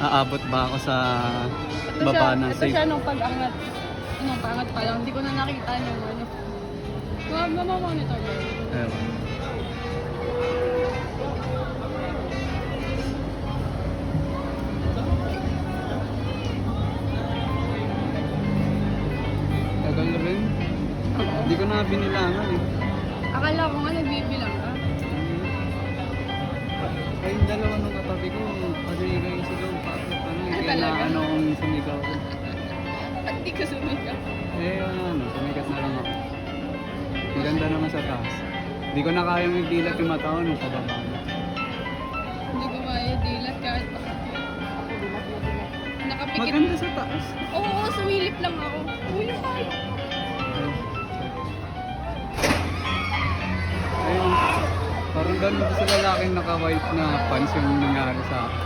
aabot ba ako sa Ito baba siya, ng ito safe? siya nung pag-angat. Nung pangat pa lang, hindi ko na nakita yung ano. Mamamonitor ba? Ewan. Tagal rin. Hindi ko na binilangan eh. Akala ko nga nagbibilang ka. Ay, yung dalawa ng katabi ko, kasi kayo sigaw pa ako. Ah, talaga? Ano kung sumigaw ko. Ba't di ka sumigaw? Sumigat na lang ako. Ang ganda naman sa taas. Hindi ko na kayang idilat yung mata ko nung pababa na. Hindi ko kaya dilat kahit pa. Nakapikit. Maganda sa taas. Oo, sumilip lang ako. Uy, ay. Ayun. Parang ganun sa lalaking naka-white na pants yung nangyari sa akin.